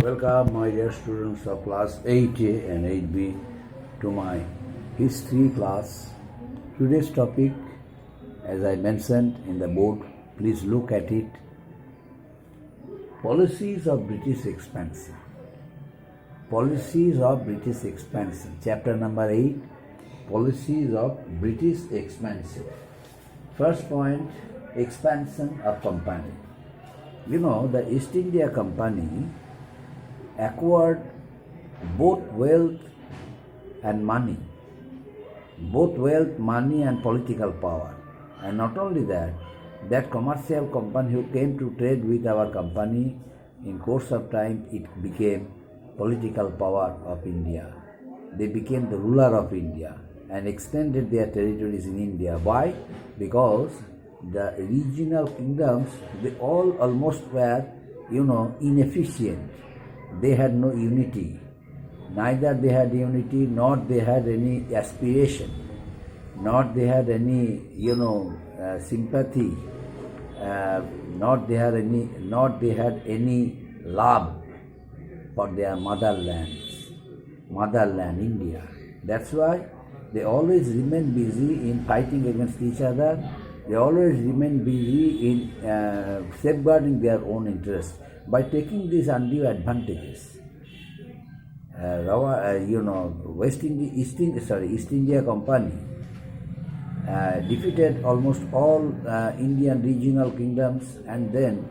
Welcome, my dear students of class 8A and 8B, to my history class. Today's topic, as I mentioned in the board, please look at it. Policies of British expansion. Policies of British expansion. Chapter number 8, Policies of British expansion. First point, expansion of company. You know, the East India Company acquired both wealth and money, and political power. And not only that, that commercial company who came to trade with our company, in course of time it became political power of India. They became the ruler of India and extended their territories in India. Why? Because the regional kingdoms, they all almost were, inefficient. They had no unity. Neither they had unity, nor they had any aspiration, nor they had any, sympathy, nor they had any love for their motherland, India. That's why they always remain busy in fighting against each other. They always remain busy in safeguarding their own interests. By taking these undue advantages, East India Company defeated almost all Indian regional kingdoms and then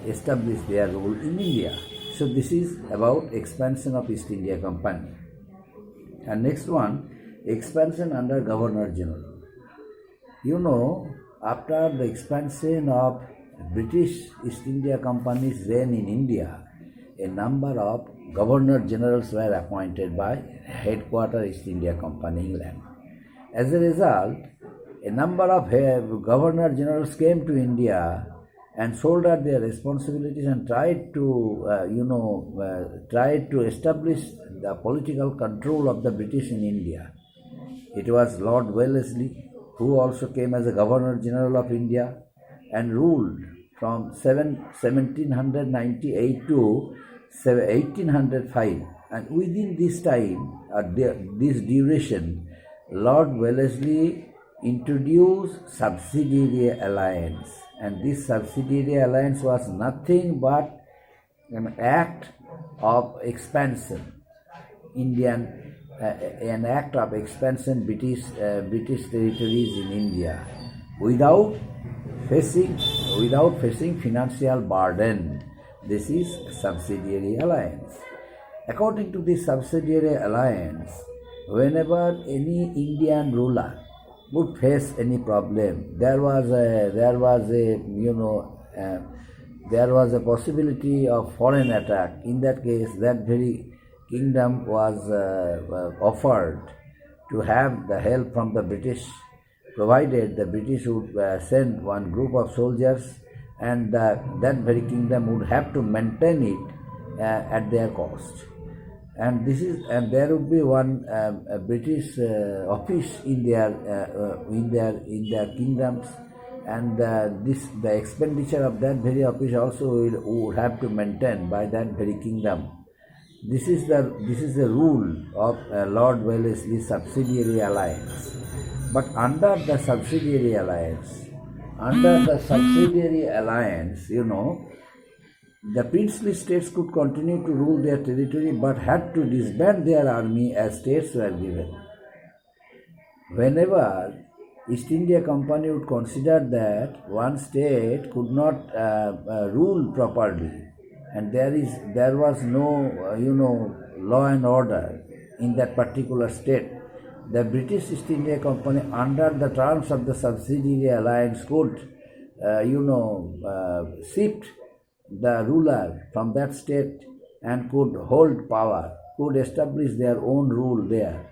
established their rule in India. So this is about expansion of East India Company. And next one, expansion under Governor General. After the expansion of British East India Company's reign in India, a number of Governor Generals were appointed by Headquarter East India Company, England. As a result, a number of Governor Generals came to India and shouldered their responsibilities and tried to establish the political control of the British in India. It was Lord Wellesley, who also came as a Governor General of India and ruled from 1798 to 1805. And within this time, this duration, Lord Wellesley introduced subsidiary alliance. And this subsidiary alliance was nothing but an act of expansion, an act of expansion British territories in India without facing financial burden. This is subsidiary alliance. According to this subsidiary alliance, whenever any Indian ruler would face any problem, there was a possibility of foreign attack. In that case, that very kingdom was offered to have the help from the British, provided the British would send one group of soldiers, and that very kingdom would have to maintain it at their cost. And there would be one British office in their kingdoms, and the expenditure of that very office also would have to maintain by that very kingdom. This is the rule of Lord Wellesley's subsidiary alliance. But under the subsidiary alliance, the princely states could continue to rule their territory but had to disband their army as states were given. Whenever East India Company would consider that one state could not rule properly, and there was no law and order in that particular state, the British East India Company, under the terms of the subsidiary alliance, could shift the ruler from that state and could hold power, could establish their own rule there.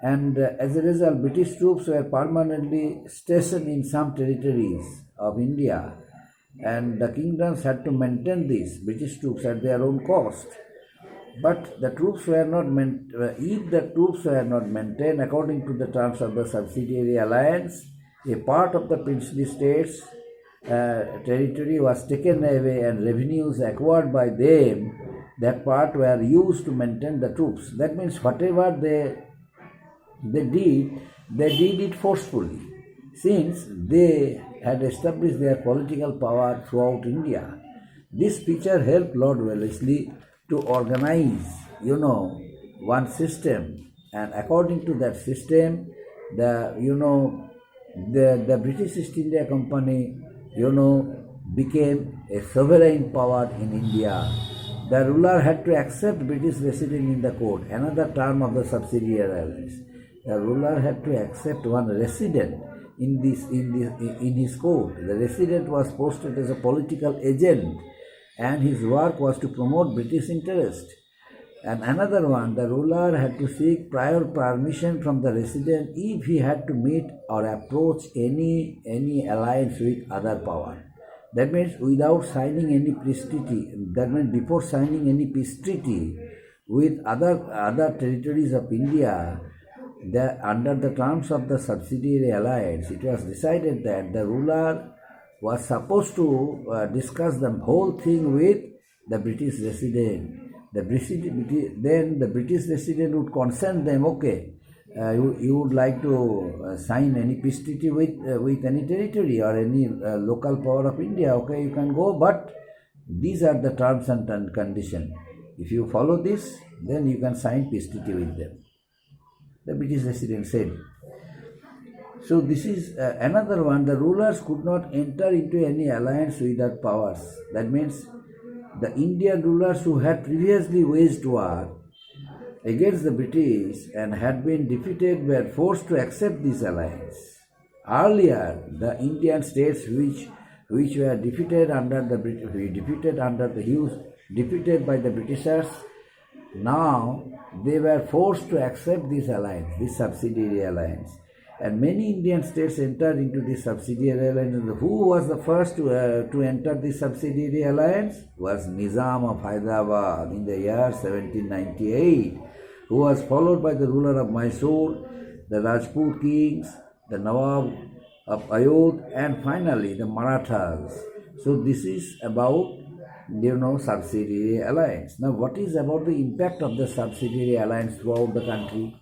And as a result, British troops were permanently stationed in some territories of India, and the kingdoms had to maintain these British troops at their own cost. But the troops were not if the troops were not maintained according to the terms of the subsidiary alliance, a part of the princely states territory was taken away and revenues acquired by them that part were used to maintain the troops. That means whatever they did it forcefully. Since they had established their political power throughout India, this feature helped Lord Wellesley to organize, one system, and according to that system, the British East India Company, became a sovereign power in India. The ruler had to accept British resident in the court, another term of the subsidiary alliance. The ruler had to accept one resident in his court. The resident was posted as a political agent, and his work was to promote British interest. And another one, the ruler had to seek prior permission from the resident if he had to meet or approach any alliance with other power. That means without signing any peace treaty, that means before signing any peace treaty with other territories of India, under the terms of the subsidiary alliance, it was decided that the ruler was supposed to discuss the whole thing with the British resident. Then the British resident would consent them, okay, you would like to sign any peace treaty with any territory or any local power of India, okay, you can go, but these are the terms and conditions. If you follow this, then you can sign peace treaty with them. The British resident said. So this is another one. The rulers could not enter into any alliance with other powers. That means the Indian rulers who had previously waged war against the British and had been defeated were forced to accept this alliance. Earlier, the Indian states which were defeated by the Britishers, now they were forced to accept this alliance, this subsidiary alliance. And many Indian states entered into this subsidiary alliance. Who was the first to enter this subsidiary alliance? Was Nizam of Hyderabad in the year 1798, who was followed by the ruler of Mysore, the Rajput kings, the Nawab of Ayodhya, and finally the Marathas. So this is about subsidiary alliance. Now what is about the impact of the subsidiary alliance throughout the country?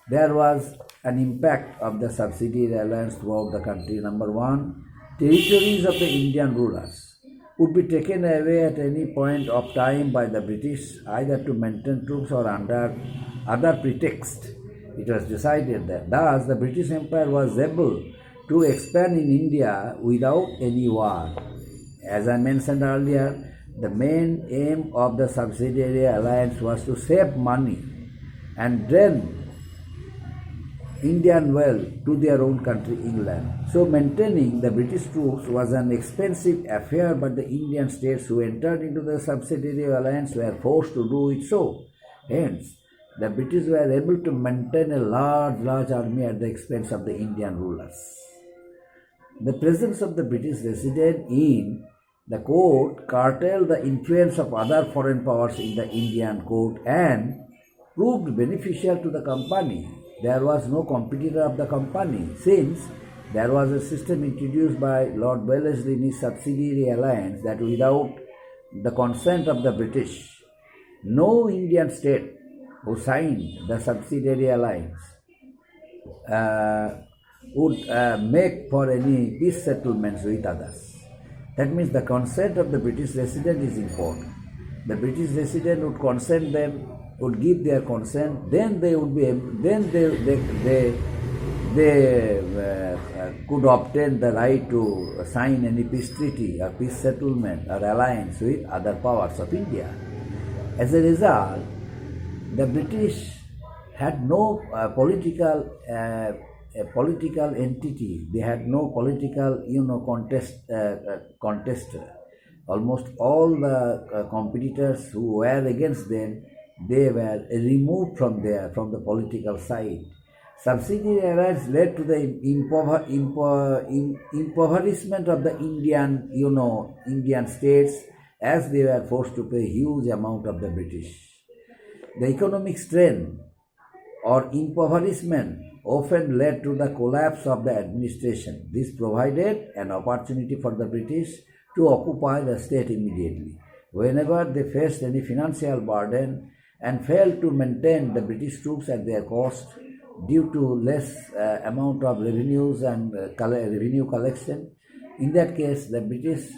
There was an impact of the subsidiary alliance throughout the country. Number one, territories of the Indian rulers would be taken away at any point of time by the British, either to maintain troops or under other pretext. It was decided that thus the British Empire was able to expand in India without any war. As I mentioned earlier, the main aim of the subsidiary alliance was to save money and drain Indian wealth to their own country, England. So maintaining the British troops was an expensive affair, but the Indian states who entered into the subsidiary alliance were forced to do it so. Hence, the British were able to maintain a large army at the expense of the Indian rulers. The presence of the British resident in the court curtailed the influence of other foreign powers in the Indian court and proved beneficial to the company. There was no competitor of the company, since there was a system introduced by Lord Wellesley in his subsidiary alliance that without the consent of the British, no Indian state who signed the subsidiary alliance would make for any peace settlements with others. That means the consent of the British resident is important. The British resident would consent them, would give their consent, then they would be able, then they could obtain the right to sign any peace treaty or peace settlement or alliance with other powers of India. As a result, the British had no political entity. They had no political, contester. Almost all the competitors who were against them, they were removed from the political side. Subsidiary alliance led to the impoverishment of the Indian states, as they were forced to pay huge amount of the British. The economic strain or impoverishment often led to the collapse of the administration. This provided an opportunity for the British to occupy the state immediately. whenever they faced any financial burden and failed to maintain the British troops at their cost due to less amount of revenues and revenue collection. In that case, the British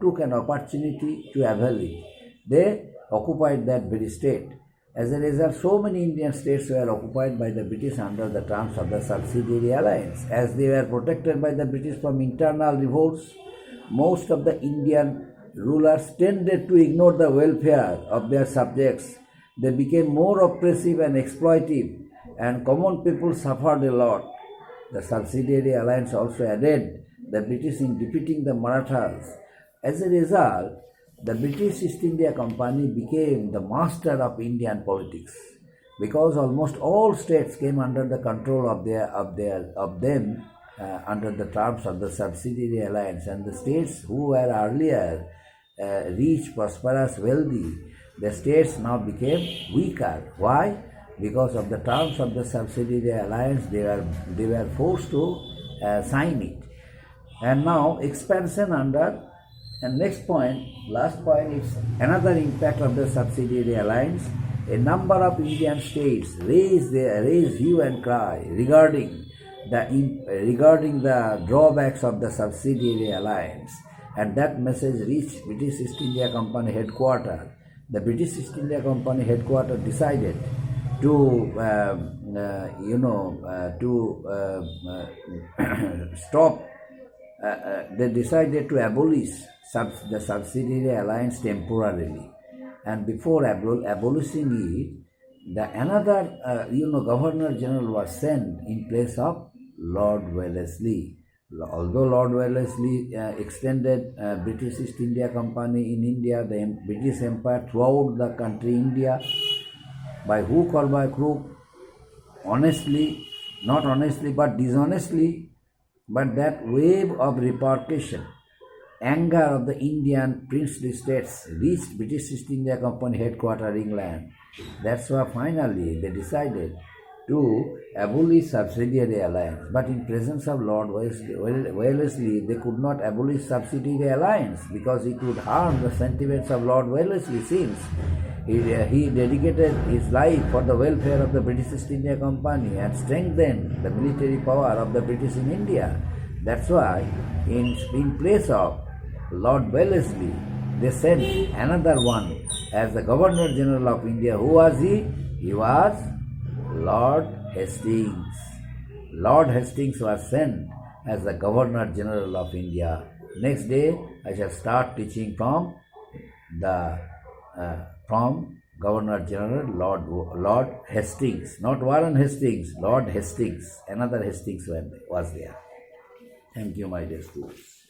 took an opportunity to avail it. They occupied that very state. As a result, so many Indian states were occupied by the British under the terms of the subsidiary alliance. As they were protected by the British from internal revolts, most of the Indian rulers tended to ignore the welfare of their subjects. They became more oppressive and exploitive, and common people suffered a lot. The subsidiary alliance also aided the British in defeating the Marathas. As a result, the British East India Company became the master of Indian politics, because almost all states came under the control of them under the terms of the subsidiary alliance, and the states who were earlier rich, prosperous, wealthy, the states now became weaker. Why? Because of the terms of the subsidiary alliance, they were forced to sign it. And now expansion under, and next point, last point, is another impact of the subsidiary alliance. A number of Indian states raised hue and cry regarding the drawbacks of the subsidiary alliance, and that message reached British East India Company headquarters. The British East India Company headquarters decided to stop. They decided to abolish the subsidiary alliance temporarily, and before abolishing it, another Governor General was sent in place of Lord Wellesley. Although Lord Wellesley extended British East India Company in India, the British Empire throughout the country India, by hook or by crook, honestly, not honestly but dishonestly, but that wave of repercussion, anger of the Indian princely states reached British East India Company headquarters, England. That's why finally they decided to abolish subsidiary alliance. But in presence of Lord Wellesley, they could not abolish subsidiary alliance because it would harm the sentiments of Lord Wellesley, since he dedicated his life for the welfare of the British East India Company and strengthened the military power of the British in India. That's why in place of Lord Wellesley, they sent another one as the Governor General of India. Who was he? He was Lord Hastings. Lord Hastings was sent as the Governor General of India. Next day, I shall start teaching from Governor General Lord Hastings, not Warren Hastings, Lord Hastings. Another Hastings was there. Thank you, my dear students.